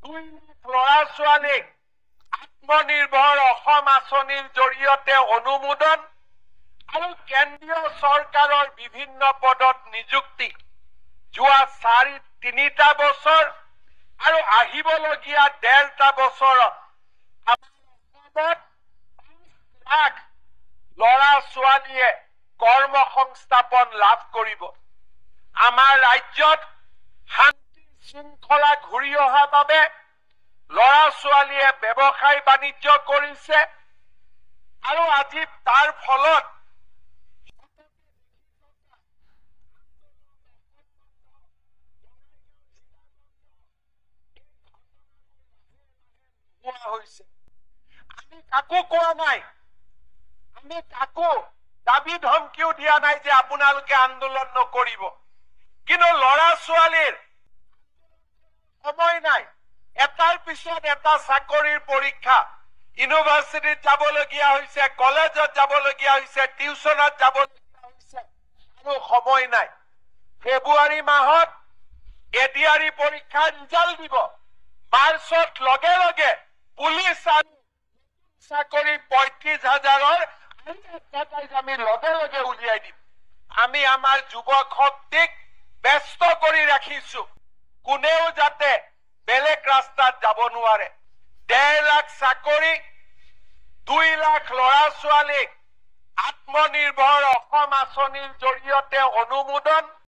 2 লাখ ল'ৰা ছোৱালীক আত্মনিৰ্ভৰ অসম আঁচনিৰ জৰিয়তে অনুমোদন আৰু কেন্দ্ৰীয় চৰকাৰৰ বিভিন্ন পদত নিযুক্তি যোৱা 3টা বছৰ আৰু আহিবলগীয়া 1.5টা বছৰত আমাৰ অসমত 5 লাখ ল'ৰা ছোৱালীয়ে কৰ্ম সংস্থাপন লাভ কৰিব। আমাৰ ৰাজ্যত শান্তি শৃংখলা ঘূৰি অহাৰ বাবে ল'ৰা ছোৱালীয়ে ব্যৱসায় বাণিজ্য কৰিছে আৰু আজি তাৰ ফলত হৈছে। আমি কাকো কোৱা নাই, আমি কাকো দাবী ধমকিও দিয়া নাই যে আপোনালোকে আন্দোলন নকৰিব, কিন্তু ল'ৰা ছোৱালীৰ সময় নাই। এটাৰ পিছত এটা চাকৰিৰ পৰীক্ষা, ইউনিভাৰ্চিটিত যাবলগীয়া হৈছে, কলেজত যাবলগীয়া হৈছে, টিউচনত যাবলগীয়া হৈছে আৰু সময় নাই। ফেব্ৰুৱাৰী মাহত এডিআৰই পৰীক্ষাৰ ৰিজাল্ট দিব, মাৰ্চত লগে লগে পুলিচ আৰু চাকৰি 35,000ৰ আমি লগে লগে উলিয়াই দিম। আমি আমাৰ যুৱক শক্তিক ব্যস্ত কৰি ৰাখিছো, কোনেও যাতে বেলেগ ৰাস্তাত যাব নোৱাৰে। 1.5 লাখ চাকৰি, 2 লাখ ল'ৰা ছোৱালীক আত্মনিৰ্ভৰ অসম আঁচনিৰ জৰিয়তে অনুমোদন